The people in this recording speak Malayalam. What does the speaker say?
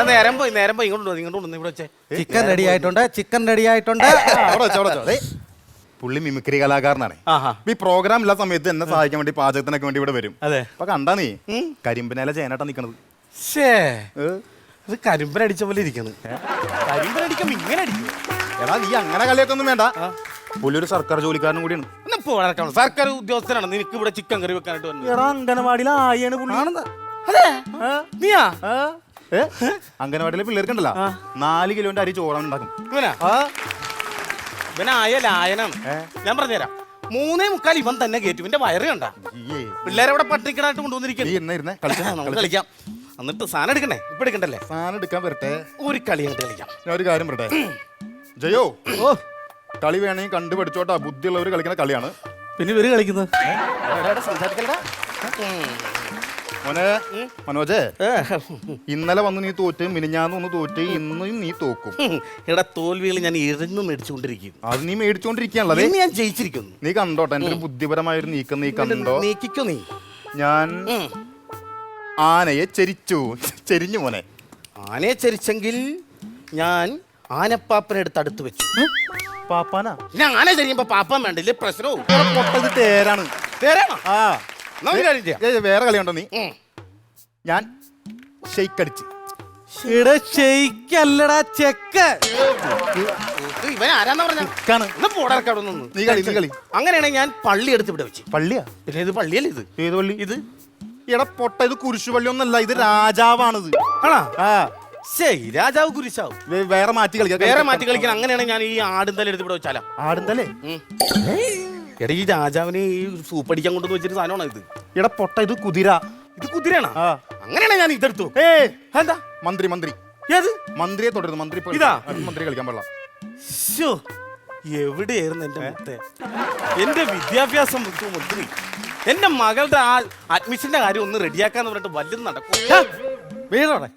നേരം പോയി ഇങ്ങോട്ട് ഇവിടെ വെച്ചേ. ചിക്കൻ റെഡി ആയിട്ടുണ്ട്. പുള്ളി മിമിക്രി കലാകാരനാണ്. ഈ പ്രോഗ്രാം ഇല്ലാത്ത സമയത്ത് എന്നെ സഹായിക്കാൻ വേണ്ടി പാചകത്തിനൊക്കെ വേണ്ടി ഇവിടെ വരും. അതെ. അപ്പൊ കണ്ടാ നീ കരിമ്പിനേല ചേനട്ടാ നിക്കണത്. ഇത് കരിമ്പനടിച്ച പോലെ ഇരിക്കണ്. കരിമ്പനടിക്കുമ്പോ ഇങ്ങനെ അടിക്കും. എടാ നീ അങ്ങനെ കളിയൊക്കൊന്നും വേണ്ട. പുള്ളി ഒരു സർക്കാർ ജോലിക്കാരനും കൂടിയാണ്. സർക്കാർ ഉദ്യോഗസ്ഥനാണ്. നിനക്ക് ഇവിടെ ചിക്കൻ കറി വെക്കാനായിട്ട് വന്നത്. എടാ അംഗനവാടിയിൽ ആയാണ് പുള്ളി. നീയാ അംഗനവാടിയിലെ പിള്ളേർക്കുണ്ടല്ലോ 4 കിലോന്റെ അരി ചോറാൻ ഉണ്ടാക്കും. ഇവനായ ലായനാണ്. ഞാൻ പറഞ്ഞുതരാം. 3:45 ഇവൻ തന്നെ കയറ്റും. ഇവന്റെ വയറ് കണ്ട പിള്ളേരെ ഇവിടെ പട്ടിക്കടായിട്ട് കൊണ്ടുവന്നിരിക്കുന്നു. കളിക്കാം. എന്നിട്ട് സാധനം എടുക്കണ്ടേ? ഇപ്പൊ എടുക്കണ്ടല്ലേ? സാധനം എടുക്കാൻ വരട്ടെ. ഒരു കളി അങ്ങോട്ട് കളിക്കാം. ഞാൻ ഒരു കാര്യം പറട്ടെ ജയോ. കളി വേണമെങ്കിൽ കണ്ടു പഠിച്ചോട്ടാ. ബുദ്ധിയുള്ളവർ കളിക്കുന്ന കളിയാണ്. പിന്നെ ഇവര് കളിക്കുന്നത് മോനെ മനോജേ, ഇന്നലെ വന്ന് നീ തോറ്റ്, മിനിഞ്ഞാന്ന് ഒന്ന് തോറ്റ്, ഇന്നും നീ തോക്കും. ഇവിടെ തോൽവികൾ ഞാൻ ഇരുന്ന് മേടിച്ചുകൊണ്ടിരിക്കും. അത് നീ മേടിച്ചോണ്ടിരിക്കുകയാണല്ലേ? ഞാൻ ജയിച്ചിരിക്കുന്നു. നീ കണ്ടോട്ടെ എന്റെ ഒരു ബുദ്ധിപരമായൊരു നീക്കം നീ കണ്ടോ? നീക്കിക്കോ നീ. ഞാൻ ആനയെ ചെരിഞ്ഞു മോനെ. ആനയെ ചെരിച്ചെങ്കിൽ ഞാൻ ആനപ്പാപ്പനെടുത്ത് അടുത്ത് വെച്ചു. പാപ്പാനാ? ഞാൻ ആന ചെരിയുമ്പോ പാപ്പാൻ വേണ്ടില്ലേ? പ്രശ്നവും തേരാണ്. തേരാണോ? വേറെ കളിയുണ്ടോ നീ? ഞാൻ ഷെയ്ക്കടിച്ച്. ഷെയ്ക്കല്ലടാ ചെക്ക്. ഇവൻ ആരാന്ന് പറഞ്ഞ നീ കളി. അങ്ങനെയാണെങ്കിൽ ഞാൻ പള്ളി എടുത്ത് ഇവിടെ വെച്ച്. പള്ളിയാ? പിന്നെ ഇത് പള്ളിയല്ലേ? ഇത് ഏത് പള്ളി? ഇത് എടാ പൊട്ട, ഇത് കുരിശുപള്ളി ഒന്നല്ല, ഇത് രാജാവാണിത്. ആണോ? ശരി, രാജാവ് കുരിശാവും. വേറെ മാറ്റി കളിക്കാൻ. അങ്ങനെയാണെങ്കിൽ ഞാൻ ഈ ആടുന്തല എടുത്ത് ഇവിടെ വെച്ചാലോ? ആടുന്തലേ? എടാ ഈ രാജാവിനെ ഈ സൂപ്പടിക്കാൻ കൊണ്ടുവന്ന് വെച്ചിട്ട് സാധനമാണോ ഇത്? എടാ പൊട്ട, ഇത് കുതിര. ഇത് കുതിരയാണോ? അങ്ങനെയാണെങ്കിൽ ഞാൻ ഇതെടുത്തു. എന്താ? മന്ത്രി. ഏത് മന്ത്രിയെ തുടരുന്നു. മന്ത്രി കളിക്കാൻ പാടില്ല. എവിടെയായിരുന്നു എന്റെ മുത്തേ? എന്റെ വിദ്യാഭ്യാസം മന്ത്രി. എന്റെ മകളുടെ ആ അഡ്മിഷന്റെ കാര്യം ഒന്ന് റെഡിയാക്കാന്ന് പറഞ്ഞിട്ട് വല്ലതും നടക്കും. വീടോടെ